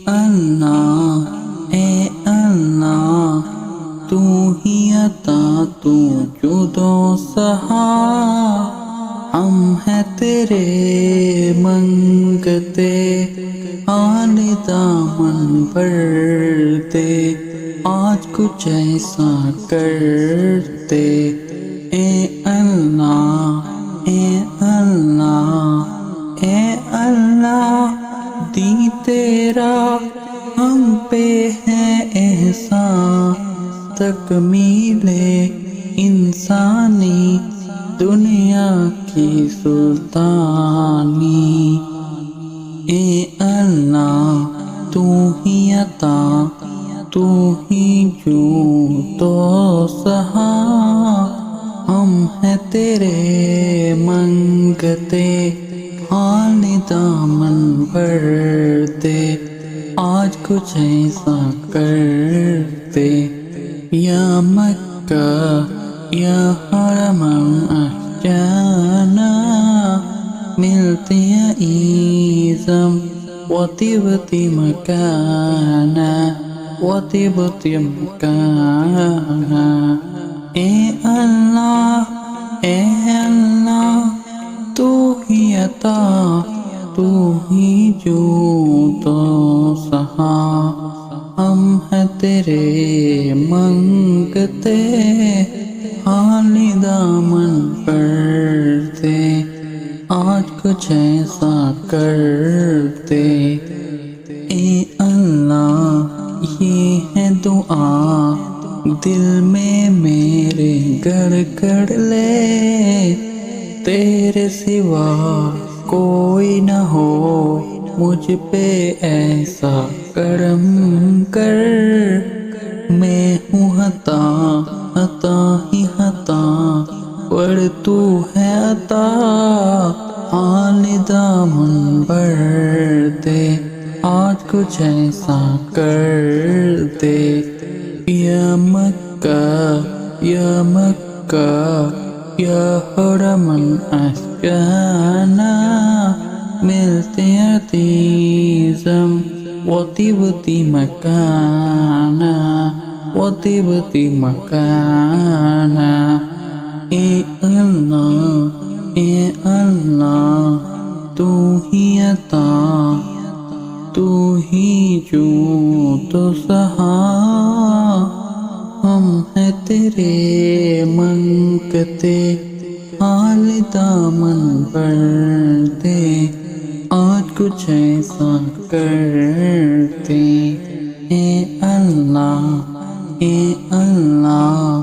اللہ اے اللہ تو ہی عطا تو جود و سہا، ہم ہیں تیرے منگتے حال دامن بھرتے، آج کچھ ایسا کرتے۔ اے اللہ اے اللہ اے اللہ دی تیرا ہم پہ ہے احسان، تکمیل انسانی دنیا کی سلطانی۔ اے اللہ تو ہی عطا تو ہی جود و سہا، ہم ہیں تیرے منگتے حال دامن بھرتے، آج کچھ ایسا کرتے۔ یا مکہ یا حرم احجانا، ملتے ہیں ایزم و طبت مکانا و طبت مکانا۔ اے اللہ اے اللہ تو ہی عطا تو ہی جود و سہا، ہم ہیں تیرے منگتے حال دامن بھرتے، آج کچھ ایسا کرتے۔ اے اللہ یہ ہے دعا دل میں میرے گڑ گڑ لے، تیرے سوا کوئی نہ ہو مجھ پہ ایسا کرم کر، میں ہوں عطا ہی عطا پر تو ہے عطا، حال دامن بھرتے، آج کچھ ایسا کرتے۔ یا مکہ یا مکہ یا حرم احجانا، ملتے ہیں عزیزم و طبت مکانا و طبت مکانا۔ اے اللہ تو ہی عطا تو ہی جود و سہا، ہم ہیں تیرے منگتے حال دامن بھرتے، آج کچھ ایسا کرتے۔ اے اللہ اے اللہ